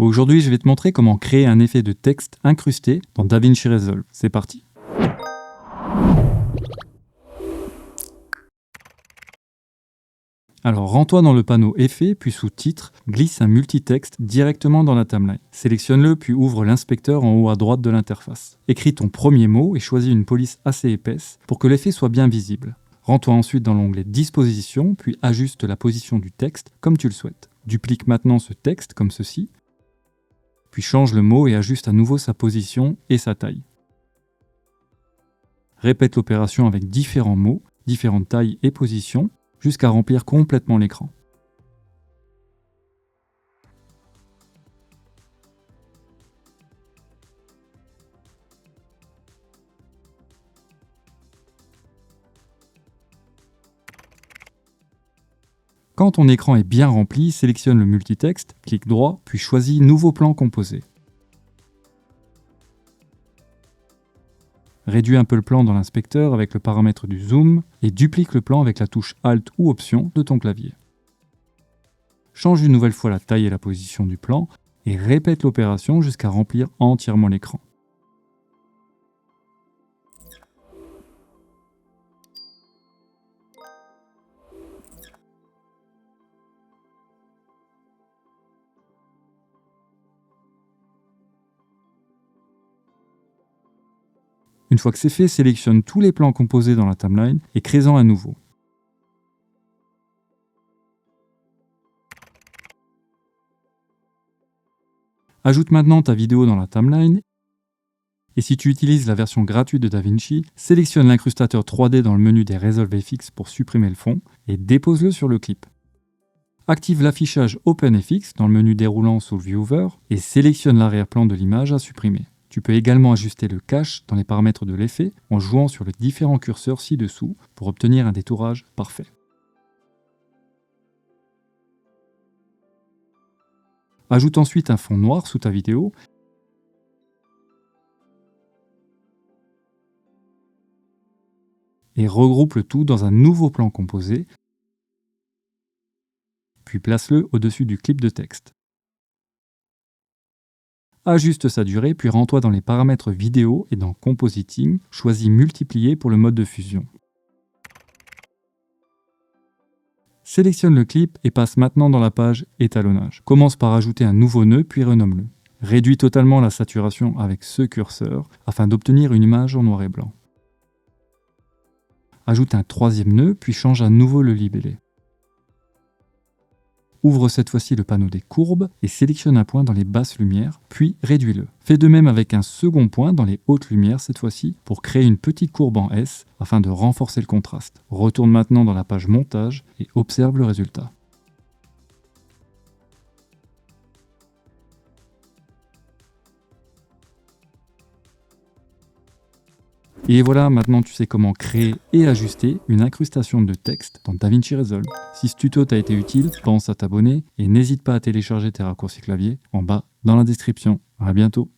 Aujourd'hui, je vais te montrer comment créer un effet de texte incrusté dans DaVinci Resolve. C'est parti. Alors, rends-toi dans le panneau Effets, puis sous Titre, glisse un multitexte directement dans la timeline. Sélectionne-le, puis ouvre l'inspecteur en haut à droite de l'interface. Écris ton premier mot et choisis une police assez épaisse pour que l'effet soit bien visible. Rends-toi ensuite dans l'onglet Disposition, puis ajuste la position du texte comme tu le souhaites. Duplique maintenant ce texte comme ceci, puis change le mot et ajuste à nouveau sa position et sa taille. Répète l'opération avec différents mots, différentes tailles et positions, jusqu'à remplir complètement l'écran. Quand ton écran est bien rempli, sélectionne le multitexte, clique droit, puis choisis Nouveau plan composé. Réduis un peu le plan dans l'inspecteur avec le paramètre du zoom et duplique le plan avec la touche Alt ou Option de ton clavier. Change une nouvelle fois la taille et la position du plan et répète l'opération jusqu'à remplir entièrement l'écran. Une fois que c'est fait, sélectionne tous les plans composés dans la timeline et crée-en un nouveau. Ajoute maintenant ta vidéo dans la timeline et si tu utilises la version gratuite de DaVinci, sélectionne l'incrustateur 3D dans le menu des Resolve FX pour supprimer le fond et dépose-le sur le clip. Active l'affichage OpenFX dans le menu déroulant sous le Viewer et sélectionne l'arrière-plan de l'image à supprimer. Tu peux également ajuster le cache dans les paramètres de l'effet en jouant sur les différents curseurs ci-dessous pour obtenir un détourage parfait. Ajoute ensuite un fond noir sous ta vidéo et regroupe le tout dans un nouveau plan composé, puis place-le au-dessus du clip de texte. Ajuste sa durée, puis rends-toi dans les paramètres vidéo et dans Compositing, choisis Multiplier pour le mode de fusion. Sélectionne le clip et passe maintenant dans la page Étalonnage. Commence par ajouter un nouveau nœud, puis renomme-le. Réduis totalement la saturation avec ce curseur afin d'obtenir une image en noir et blanc. Ajoute un troisième nœud, puis change à nouveau le libellé. Ouvre cette fois-ci le panneau des courbes et sélectionne un point dans les basses lumières, puis réduis-le. Fais de même avec un second point dans les hautes lumières cette fois-ci pour créer une petite courbe en S afin de renforcer le contraste. Retourne maintenant dans la page montage et observe le résultat. Et voilà, maintenant tu sais comment créer et ajuster une incrustation de texte dans DaVinci Resolve. Si ce tuto t'a été utile, pense à t'abonner et n'hésite pas à télécharger tes raccourcis clavier en bas dans la description. À bientôt.